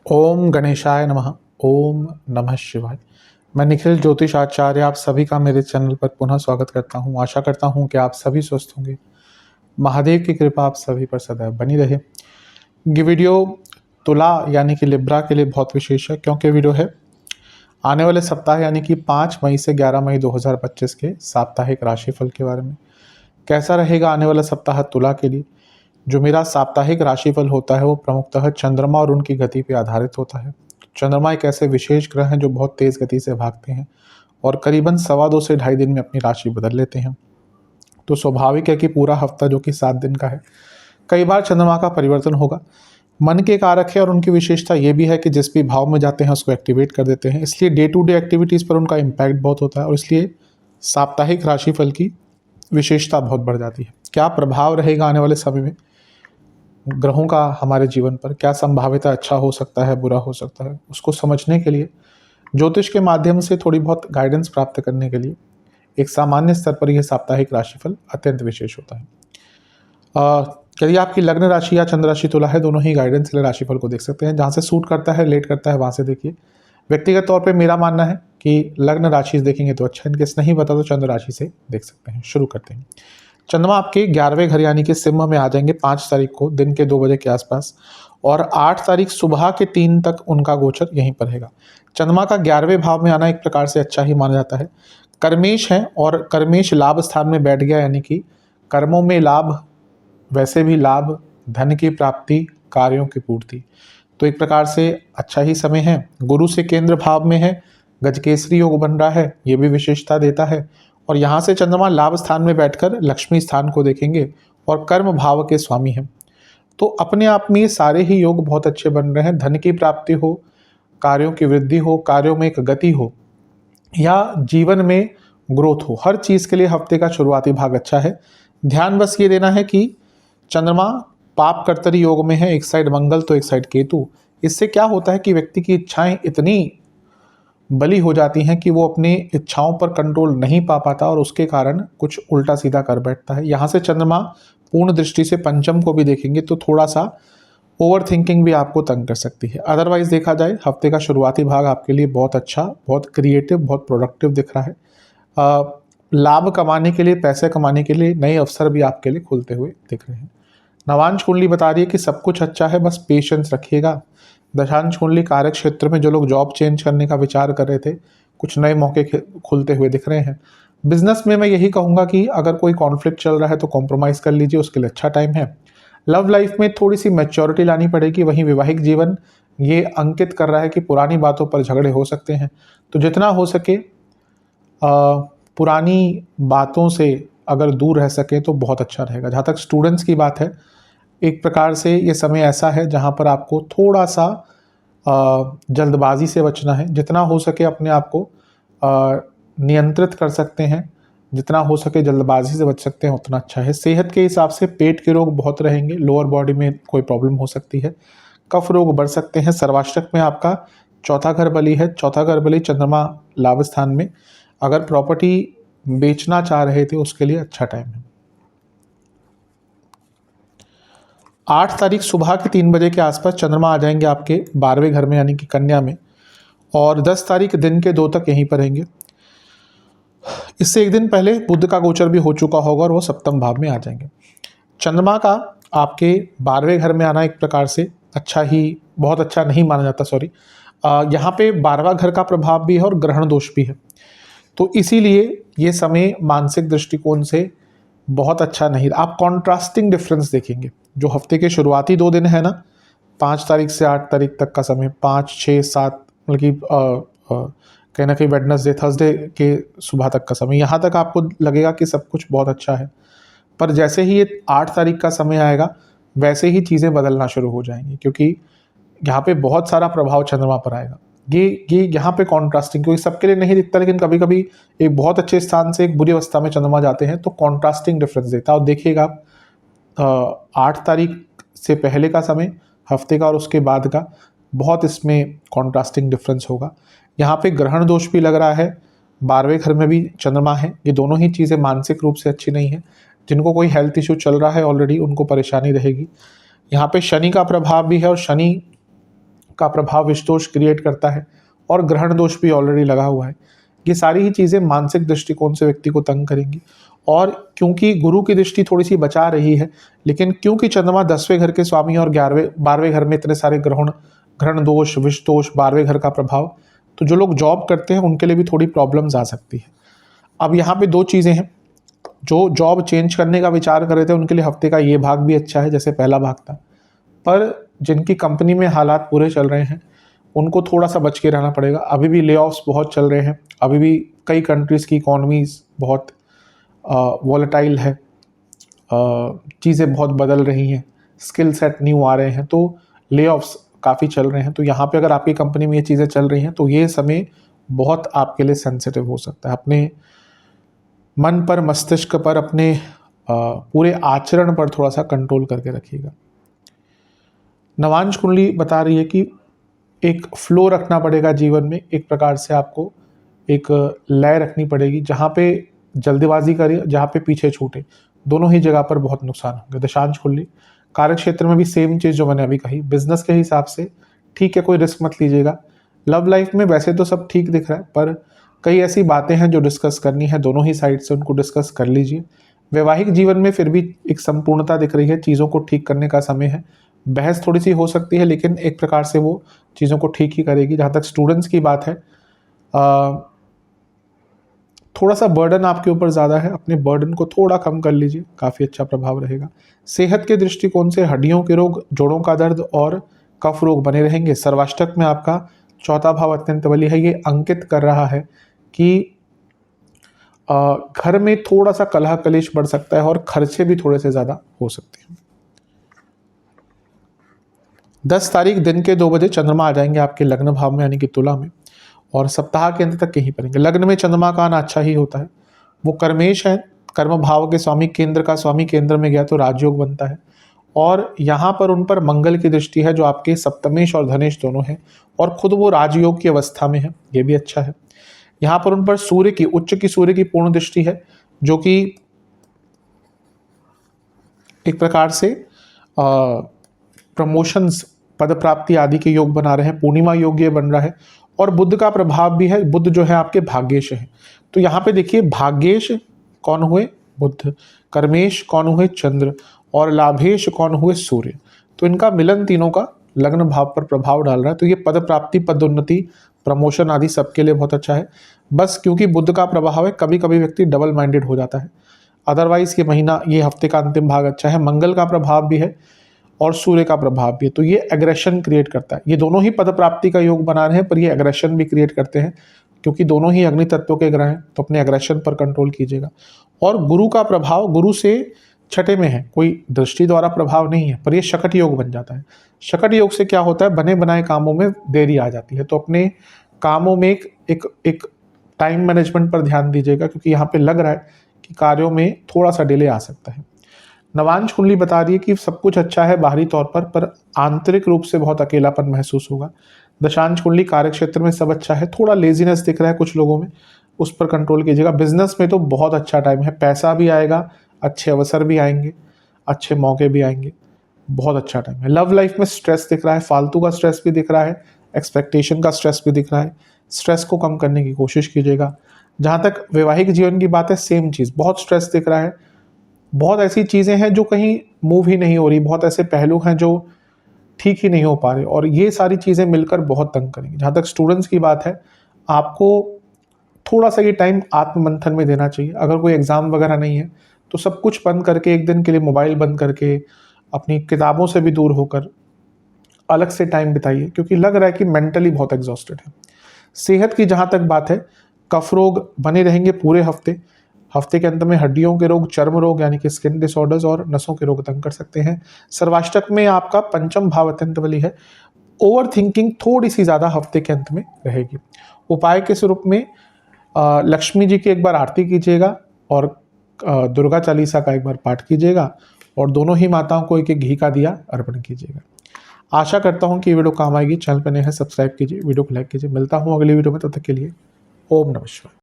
ओम गणेशाय नमः। ओम नमः शिवाय। मैं निखिल ज्योतिष आचार्य आप सभी का मेरे चैनल पर पुनः स्वागत करता हूं। आशा करता हूं कि आप सभी स्वस्थ होंगे। महादेव की कृपा आप सभी पर सदैव बनी रहे। ये वीडियो तुला यानी कि लिब्रा के लिए बहुत विशेष है, क्योंकि वीडियो है आने वाले सप्ताह यानी कि 5 मई से 11 मई 2025 के साप्ताहिक राशिफल के बारे में। कैसा रहेगा आने वाला सप्ताह तुला के लिए। जो मेरा साप्ताहिक राशिफल होता है वो प्रमुखतः चंद्रमा और उनकी गति पर आधारित होता है। चंद्रमा एक ऐसे विशेष ग्रह हैं जो बहुत तेज गति से भागते हैं और करीबन 2.25 से 2.5 दिन में अपनी राशि बदल लेते हैं। तो स्वाभाविक है कि पूरा हफ्ता जो कि 7 दिन का है, कई बार चंद्रमा का परिवर्तन होगा। मन के कारक है और उनकी विशेषता ये भी है कि जिस भी भाव में जाते हैं उसको एक्टिवेट कर देते हैं, इसलिए डे टू डे एक्टिविटीज़ पर उनका इम्पैक्ट बहुत होता है और इसलिए साप्ताहिक राशिफल की विशेषता बहुत बढ़ जाती है। क्या प्रभाव रहेगा आने वाले समय में ग्रहों का हमारे जीवन पर, क्या संभाविता अच्छा हो सकता है, बुरा हो सकता है, उसको समझने के लिए ज्योतिष के माध्यम से थोड़ी बहुत गाइडेंस प्राप्त करने के लिए एक सामान्य स्तर पर यह साप्ताहिक राशिफल अत्यंत विशेष होता है। यदि आपकी लग्न राशि या चंद्र राशि तुला है, दोनों ही गाइडेंस के लिए राशिफल को देख सकते हैं। जहाँ से सूट करता है, लेट करता है, वहाँ से देखिए। व्यक्तिगत तौर पे मेरा मानना है कि लग्न राशि से देखेंगे तो अच्छा, इनकेस नहीं पता तो चंद्र राशि से देख सकते हैं। शुरू करते हैं। चंद्रमा आपके 11वें घर यानी कि सिंह में आ जाएंगे 5 तारीख को दिन के 2 बजे के आसपास, और 8 तारीख सुबह के 3 तक उनका गोचर यहीं पर रहेगा। चंद्रमा का 11वें भाव में आना एक प्रकार से अच्छा ही माना जाता है। कर्मेश है और कर्मेश लाभ स्थान में बैठ गया, यानी कि कर्मों में लाभ, वैसे भी लाभ, धन की प्राप्ति, कार्यों की पूर्ति, तो एक प्रकार से अच्छा ही समय है। गुरु से केंद्र भाव में है, गजकेसरी योग बन रहा है, ये भी विशेषता देता है। और यहाँ से चंद्रमा लाभ स्थान में बैठकर लक्ष्मी स्थान को देखेंगे और कर्म भाव के स्वामी हैं। तो अपने आप में ये सारे ही योग बहुत अच्छे बन रहे हैं। धन की प्राप्ति हो, कार्यों की वृद्धि हो, कार्यों में एक गति हो, या जीवन में ग्रोथ हो, हर चीज़ के लिए हफ्ते का शुरुआती भाग अच्छा है। ध्यान बस ये देना है कि चंद्रमा पाप कर्तरी योग में है, एक साइड मंगल तो एक साइड केतु। इससे क्या होता है कि व्यक्ति की इच्छाएं इतनी बली हो जाती हैं कि वो अपनी इच्छाओं पर कंट्रोल नहीं पा पाता और उसके कारण कुछ उल्टा सीधा कर बैठता है। यहाँ से चंद्रमा पूर्ण दृष्टि से पंचम को भी देखेंगे तो थोड़ा सा ओवर थिंकिंग भी आपको तंग कर सकती है। अदरवाइज देखा जाए हफ्ते का शुरुआती भाग आपके लिए बहुत अच्छा, बहुत क्रिएटिव, बहुत प्रोडक्टिव दिख रहा है। लाभ कमाने के लिए, पैसे कमाने के लिए नए अवसर भी आपके लिए खुलते हुए दिख रहे हैं। नवांश कुंडली बता रही है कि सब कुछ अच्छा है, बस पेशेंस रखिएगा। दशांश कुंडली कार्य क्षेत्र में जो लोग जॉब चेंज करने का विचार कर रहे थे, कुछ नए मौके खुलते हुए दिख रहे हैं। बिजनेस में मैं यही कहूँगा कि अगर कोई कॉन्फ्लिक्ट चल रहा है तो कॉम्प्रोमाइज़ कर लीजिए, उसके लिए अच्छा टाइम है। लव लाइफ में थोड़ी सी मैच्योरिटी लानी पड़ेगी। वहीं वैवाहिक जीवन ये अंकित कर रहा है कि पुरानी बातों पर झगड़े हो सकते हैं, तो जितना हो सके पुरानी बातों से अगर दूर रह सके तो बहुत अच्छा रहेगा। जहाँ तक स्टूडेंट्स की बात है, एक प्रकार से ये समय ऐसा है जहाँ पर आपको थोड़ा सा जल्दबाजी से बचना है। जितना हो सके अपने आप को नियंत्रित कर सकते हैं, जितना हो सके जल्दबाजी से बच सकते हैं उतना अच्छा है। सेहत के हिसाब से पेट के रोग बहुत रहेंगे, लोअर बॉडी में कोई प्रॉब्लम हो सकती है, कफ रोग बढ़ सकते हैं। सर्वाष्टक में आपका चौथा घर बली है, चौथा घर बली चंद्रमा लाभ स्थान में। अगर प्रॉपर्टी बेचना चाह रहे थे उसके लिए अच्छा टाइम है। 8 तारीख सुबह के 3 बजे के आसपास चंद्रमा आ जाएंगे आपके 12वें घर में यानी कि कन्या में, और 10 तारीख दिन के 2 तक यहीं पर रहेंगे। इससे एक दिन पहले बुध का गोचर भी हो चुका होगा और वो सप्तम भाव में आ जाएंगे। चंद्रमा का आपके 12वें घर में आना एक प्रकार से अच्छा ही, बहुत अच्छा नहीं माना जाता, सॉरी। यहाँ पे 12वां घर का प्रभाव भी है और ग्रहण दोष भी है, तो इसीलिए ये समय मानसिक दृष्टिकोण से बहुत अच्छा नहीं। आप कॉन्ट्रास्टिंग डिफरेंस देखेंगे। जो हफ्ते के शुरुआती 2 दिन है ना, 5 तारीख से 8 तारीख तक का समय, 5, 6, 7 मतलब कि कहीं ना कहीं वेडनेसडे, थर्सडे के सुबह तक का समय, यहाँ तक आपको लगेगा कि सब कुछ बहुत अच्छा है। पर जैसे ही ये 8 तारीख का समय आएगा वैसे ही चीज़ें बदलना शुरू हो जाएंगी, क्योंकि यहाँ पे बहुत सारा प्रभाव चंद्रमा पर आएगा। ये यहाँ पे कॉन्ट्रास्टिंग, क्योंकि सबके लिए नहीं दिखता, लेकिन कभी कभी एक बहुत अच्छे स्थान से एक बुरी अवस्था में चंद्रमा जाते हैं तो कॉन्ट्रास्टिंग डिफरेंस देता है। और देखिएगा 8 तारीख से पहले का समय, हफ्ते का और उसके बाद का, बहुत इसमें कॉन्ट्रास्टिंग डिफरेंस होगा। यहाँ पे ग्रहण दोष भी लग रहा है, 12वें घर में भी चंद्रमा है। ये दोनों ही चीज़ें मानसिक रूप से अच्छी नहीं है। जिनको कोई हेल्थ इशू चल रहा है ऑलरेडी उनको परेशानी रहेगी। यहाँ पे शनि का प्रभाव भी है और शनि का प्रभाव विष दोष क्रिएट करता है और ग्रहण दोष भी ऑलरेडी लगा हुआ है। ये सारी ही चीज़ें मानसिक दृष्टिकोण से व्यक्ति को तंग करेंगी। और क्योंकि गुरु की दृष्टि थोड़ी सी बचा रही है, लेकिन क्योंकि चंद्रमा 10वें घर के स्वामी और 12वें घर में इतने सारे ग्रहण दोष, विष दोष, 12वें घर का प्रभाव, तो जो लोग जॉब करते हैं उनके लिए भी थोड़ी प्रॉब्लम्स आ सकती है। अब यहाँ पे 2 चीज़ें हैं। जो जॉब चेंज करने का विचार कर रहे थे उनके लिए हफ्ते का ये भाग भी अच्छा है जैसे पहला भाग था, पर जिनकी कंपनी में हालात बुरे चल रहे हैं उनको थोड़ा सा बच के रहना पड़ेगा। अभी भी ले ऑफ्स बहुत चल रहे हैं, अभी भी कई कंट्रीज़ की इकॉनमीज़ बहुत वॉलेटाइल है, चीज़ें बहुत बदल रही हैं, स्किल सेट न्यू आ रहे हैं, तो ले ऑफ्स काफ़ी चल रहे हैं। तो यहाँ पे अगर आपकी कंपनी में ये चीज़ें चल रही हैं तो ये समय बहुत आपके लिए सेंसिटिव हो सकता है। अपने मन पर, मस्तिष्क पर, अपने पूरे आचरण पर थोड़ा सा कंट्रोल करके रखिएगा। नवांश कुंडली बता रही है कि एक फ्लो रखना पड़ेगा जीवन में, एक प्रकार से आपको एक लय रखनी पड़ेगी। जहाँ पे जल्दबाजी करें, जहाँ पे पीछे छूटे, दोनों ही जगह पर बहुत नुकसान होंगे। दशांश कुंडली कार्य क्षेत्र में भी सेम चीज़ जो मैंने अभी कही, बिजनेस के हिसाब से ठीक है, कोई रिस्क मत लीजिएगा। लव लाइफ में वैसे तो सब ठीक दिख रहा है, पर कई ऐसी बातें हैं जो डिस्कस करनी है, दोनों ही साइड से उनको डिस्कस कर लीजिए। वैवाहिक जीवन में फिर भी एक संपूर्णता दिख रही है, चीज़ों को ठीक करने का समय है। बहस थोड़ी सी हो सकती है लेकिन एक प्रकार से वो चीज़ों को ठीक ही करेगी। जहाँ तक स्टूडेंट्स की बात है, थोड़ा सा बर्डन आपके ऊपर ज़्यादा है, अपने बर्डन को थोड़ा कम कर लीजिए, काफ़ी अच्छा प्रभाव रहेगा। सेहत के दृष्टिकोण से हड्डियों के रोग, जोड़ों का दर्द और कफ रोग बने रहेंगे। सर्वाष्टक में आपका 4था भाव अत्यंत बली है, ये अंकित कर रहा है कि घर में थोड़ा सा कलह कलेश बढ़ सकता है और खर्चे भी थोड़े से ज़्यादा हो सकते हैं। 10 तारीख दिन के 2 बजे चंद्रमा आ जाएंगे आपके लग्न भाव में यानी कि तुला में, और सप्ताह के अंत तक यहीं पड़ेंगे। लग्न में चंद्रमा का आना अच्छा ही होता है, वो कर्मेश है, कर्म भाव के स्वामी, केंद्र का स्वामी केंद्र में गया तो राजयोग बनता है। और यहाँ पर उन पर मंगल की दृष्टि है जो आपके सप्तमेश और धनेश दोनों हैं, और खुद वो राजयोग की अवस्था में है, ये भी अच्छा है। यहाँ पर उन पर सूर्य की, उच्च की सूर्य की पूर्ण दृष्टि है जो कि एक प्रकार से प्रमोशंस, पद प्राप्ति आदि के योग बना रहे हैं। पूर्णिमा योग ये बन रहा है और बुध का प्रभाव भी है। बुध जो है आपके भाग्येश है, तो यहाँ पे देखिए भाग्येश कौन हुए? बुध। कर्मेश कौन हुए? चंद्र। और लाभेश कौन हुए? सूर्य। तो इनका मिलन तीनों का लग्न भाव पर प्रभाव डाल रहा है, तो ये पद प्राप्ति, पदोन्नति, प्रमोशन आदि सबके लिए बहुत अच्छा है। बस क्योंकि बुध का प्रभाव है, कभी कभी व्यक्ति डबल माइंडेड हो जाता है। अदरवाइज ये महीना, ये हफ्ते का अंतिम भाग अच्छा है। मंगल का प्रभाव भी है और सूर्य का प्रभाव भी है, तो ये एग्रेशन क्रिएट करता है। ये दोनों ही पद प्राप्ति का योग बना रहे हैं, पर ये एग्रेशन भी क्रिएट करते हैं क्योंकि दोनों ही अग्नि तत्व के ग्रह हैं, तो अपने एग्रेशन पर कंट्रोल कीजिएगा। और गुरु का प्रभाव, गुरु से 6ठे में है, कोई दृष्टि द्वारा प्रभाव नहीं है, पर ये शकट योग बन जाता है। शकट योग से क्या होता है? बने बनाए कामों में देरी आ जाती है, तो अपने कामों में एक टाइम मैनेजमेंट पर ध्यान दीजिएगा, क्योंकि यहाँ पे लग रहा है कि कार्यों में थोड़ा सा डिले आ सकता है। नवांश कुंडली बता रही है कि सब कुछ अच्छा है बाहरी तौर पर आंतरिक रूप से बहुत अकेलापन महसूस होगा। दशांश कुंडली कार्य क्षेत्र में सब अच्छा है, थोड़ा लेजीनेस दिख रहा है कुछ लोगों में, उस पर कंट्रोल कीजिएगा। बिजनेस में तो बहुत अच्छा टाइम है, पैसा भी आएगा, अच्छे अवसर भी आएंगे, अच्छे मौके भी आएंगे, बहुत अच्छा टाइम है। लव लाइफ में स्ट्रेस दिख रहा है, फालतू का स्ट्रेस भी दिख रहा है, एक्सपेक्टेशन का स्ट्रेस भी दिख रहा है। स्ट्रेस को कम करने की कोशिश कीजिएगा। जहाँ तक वैवाहिक जीवन की बात है, सेम चीज़, बहुत स्ट्रेस दिख रहा है, बहुत ऐसी चीज़ें हैं जो कहीं मूव ही नहीं हो रही, बहुत ऐसे पहलू हैं जो ठीक ही नहीं हो पा रहे, और ये सारी चीज़ें मिलकर बहुत तंग करेंगी। जहाँ तक स्टूडेंट्स की बात है, आपको थोड़ा सा ये टाइम आत्ममंथन में देना चाहिए। अगर कोई एग्ज़ाम वगैरह नहीं है तो सब कुछ बंद करके, एक दिन के लिए मोबाइल बंद करके, अपनी किताबों से भी दूर होकर अलग से टाइम बिताइए, क्योंकि लग रहा है कि मेंटली बहुत एग्जॉस्टेड है। सेहत की जहाँ तक बात है, कफ रोग बने रहेंगे पूरे हफ्ते के अंत में हड्डियों के रोग, चर्म रोग यानी कि स्किन डिसऑर्डर्स और नसों के रोग तंग कर सकते हैं। सर्वाष्टक में आपका 5म भाव अत्यंत बली है। ओवर थिंकिंग थोड़ी सी ज़्यादा हफ्ते के अंत में रहेगी। उपाय के स्वरूप में लक्ष्मी जी की एक बार आरती कीजिएगा और दुर्गा चालीसा का एक बार पाठ कीजिएगा, और दोनों ही माताओं को एक एक घी का दिया अर्पण कीजिएगा। आशा करता हूँ कि ये वीडियो काम आएगी। चैनल पर नए हैं, सब्सक्राइब कीजिए, वीडियो को लाइक कीजिए। मिलता हूँ अगली वीडियो में, तब तक के लिए ओम नमः शिवाय।